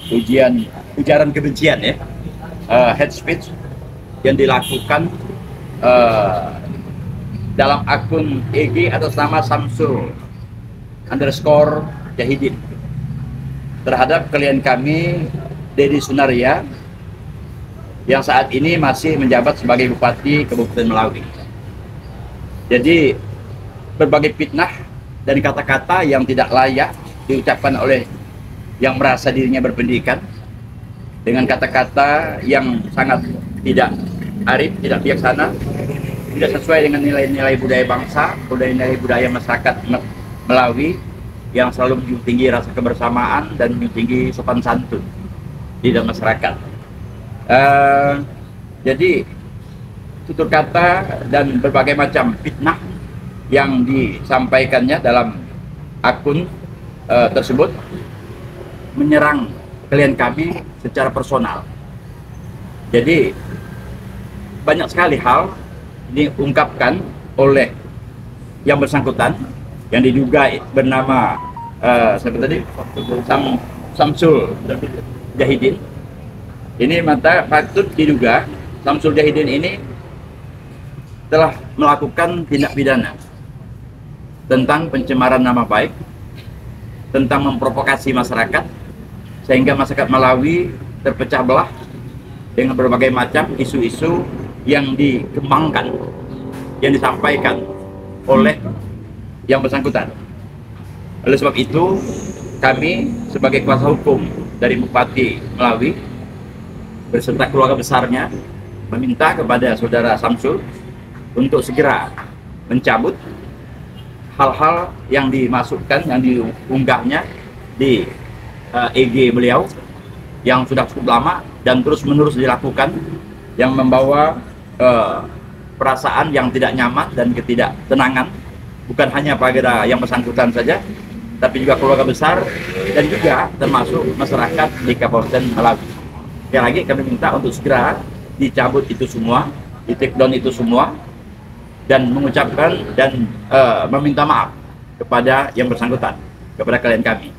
ujaran kebencian ya, hate speech yang dilakukan dalam akun IG atas nama Samsul underscore Jahidin terhadap klien kami Deddy Sunaria yang saat ini masih menjabat sebagai Bupati Kabupaten Melawi. Jadi berbagai fitnah dan kata-kata yang tidak layak diucapkan oleh yang merasa dirinya berpendidikan dengan kata-kata yang sangat tidak arif, tidak bijaksana, tidak sesuai dengan nilai-nilai budaya bangsa, nilai budaya masyarakat Melawi yang selalu menjunjung tinggi rasa kebersamaan dan menjunjung tinggi sopan santun di dalam masyarakat. Jadi tutur kata dan berbagai macam fitnah yang disampaikannya dalam akun tersebut menyerang klien kami secara personal. Jadi banyak sekali hal diungkapkan oleh yang bersangkutan yang diduga bernama siapa tadi? Samsul Jahidin. Ini patut diduga Samsul Jahidin ini telah melakukan tindak pidana tentang pencemaran nama baik, tentang memprovokasi masyarakat sehingga masyarakat Melawi terpecah belah dengan berbagai macam isu-isu yang dikembangkan, yang disampaikan oleh yang bersangkutan. Oleh sebab itu, kami sebagai kuasa hukum dari Bupati Melawi beserta keluarga besarnya meminta kepada saudara Samsul untuk segera mencabut hal-hal yang dimasukkan, yang diunggahnya di IG beliau yang sudah cukup lama dan terus-menerus dilakukan, yang membawa perasaan yang tidak nyaman dan ketidaktenangan bukan hanya pada yang bersangkutan saja, tapi juga keluarga besar dan juga termasuk masyarakat di Kabupaten Melawi. Sekali lagi kami minta untuk segera dicabut itu semua, di take down itu semua, dan mengucapkan dan meminta maaf kepada yang bersangkutan, kepada klien kami.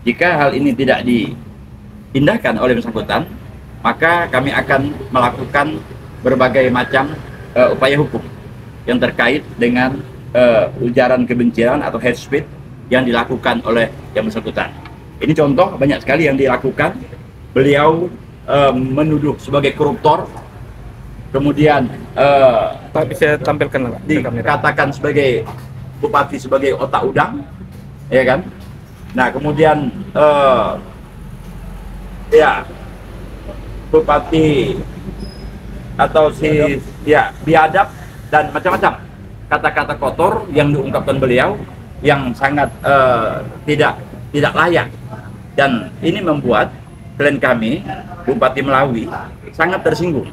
Jika hal ini tidak diindahkan oleh bersangkutan, maka kami akan melakukan berbagai macam upaya hukum yang terkait dengan ujaran kebencian atau hate speech yang dilakukan oleh yang bersangkutan. Ini contoh banyak sekali yang dilakukan. Beliau menuduh sebagai koruptor, kemudian Pak bisa tampilkan dikatakan sebagai bupati sebagai otak udang, ya kan? Nah kemudian ya bupati atau biadab dan macam-macam kata-kata kotor yang diungkapkan beliau yang sangat tidak layak, dan ini membuat klien kami Bupati Melawi sangat tersinggung.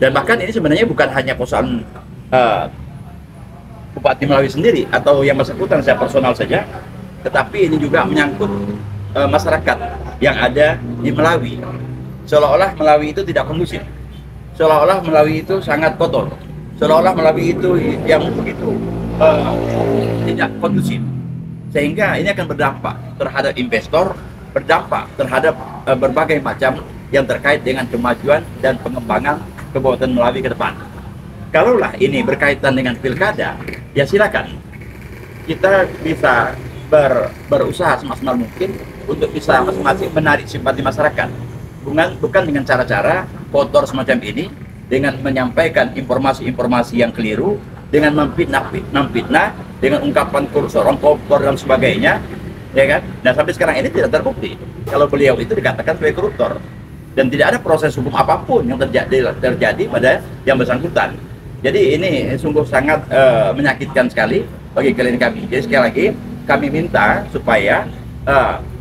Dan bahkan ini sebenarnya bukan hanya persoalan Bupati Melawi sendiri atau yang bersangkutan secara personal saja, tetapi ini juga menyangkut masyarakat yang ada di Melawi. Seolah-olah Melawi itu tidak kondusif, seolah-olah Melawi itu sangat kotor, seolah-olah Melawi itu yang begitu tidak kondusif, sehingga ini akan berdampak terhadap investor, berdampak terhadap berbagai macam yang terkait dengan kemajuan dan pengembangan Kabupaten Melawi ke depan. Kalaulah ini berkaitan dengan pilkada, ya silakan kita bisa berusaha semaksimal mungkin untuk bisa masing-masing menarik simpati masyarakat, bukan dengan cara-cara kotor semacam ini, dengan menyampaikan informasi-informasi yang keliru, dengan memfitnah, dengan ungkapan koruptor dan sebagainya, ya kan? Nah sampai sekarang ini tidak terbukti kalau beliau itu dikatakan sebagai koruptor, dan tidak ada proses hukum apapun yang terjadi pada yang bersangkutan. Jadi ini sungguh sangat menyakitkan sekali bagi klien kami. Jadi sekali lagi kami minta supaya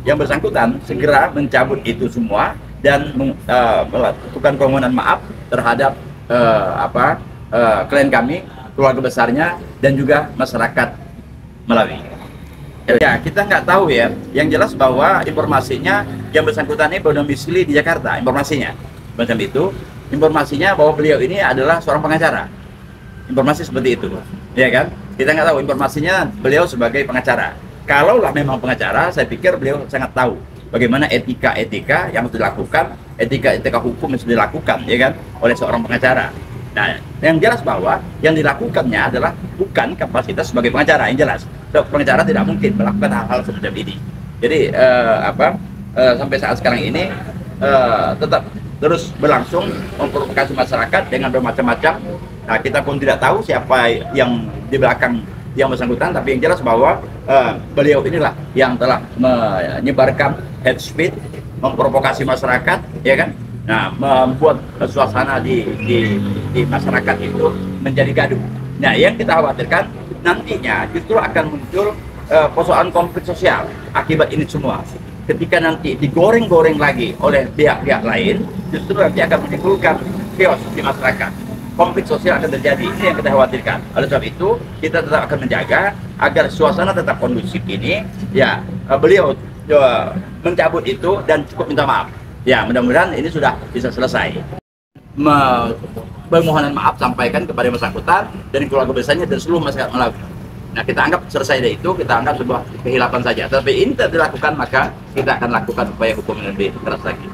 yang bersangkutan segera mencabut itu semua dan melakukan permohonan maaf terhadap klien kami, keluarga besarnya, dan juga masyarakat Melawi. Ya, kita nggak tahu ya. Yang jelas bahwa informasinya yang bersangkutan ini berdomisili di Jakarta. Informasinya macam itu. Informasinya bahwa beliau ini adalah seorang pengacara. Informasi seperti itu, ya kan? Kita nggak tahu informasinya beliau sebagai pengacara. Kalaulah memang pengacara, saya pikir beliau sangat tahu bagaimana etika-etika yang harus dilakukan, etika-etika hukum yang harus dilakukan, ya kan, oleh seorang pengacara. Nah, yang jelas bahwa yang dilakukannya adalah bukan kapasitas sebagai pengacara, yang jelas. Pengacara tidak mungkin melakukan hal-hal semacam ini. Jadi sampai saat sekarang ini tetap terus berlangsung memprovokasi masyarakat dengan bermacam-macam. Nah, kita pun tidak tahu siapa yang di belakang yang bersangkutan, tapi yang jelas bahwa beliau inilah yang telah menyebarkan hate speech, memprovokasi masyarakat, ya kan? Nah, membuat suasana di masyarakat itu menjadi gaduh. Nah, yang kita khawatirkan nantinya justru akan muncul persoalan konflik sosial akibat ini semua. Ketika nanti digoreng-goreng lagi oleh pihak-pihak lain, justru nanti akan menimbulkan chaos di masyarakat. Konflik sosial akan terjadi, ini yang kita khawatirkan. Oleh sebab itu, kita tetap akan menjaga agar suasana tetap kondusif ini. Ya, beliau mencabut itu dan cukup minta maaf. Ya, mudah-mudahan ini sudah bisa selesai. Permohonan maaf sampaikan kepada yang bersangkutan dan keluarga besarnya dan seluruh masyarakat Malawi. Nah, kita anggap selesai dari itu, kita anggap sebuah kehilapan saja. Tapi ini tidak dilakukan, maka kita akan lakukan upaya hukum yang lebih keras lagi.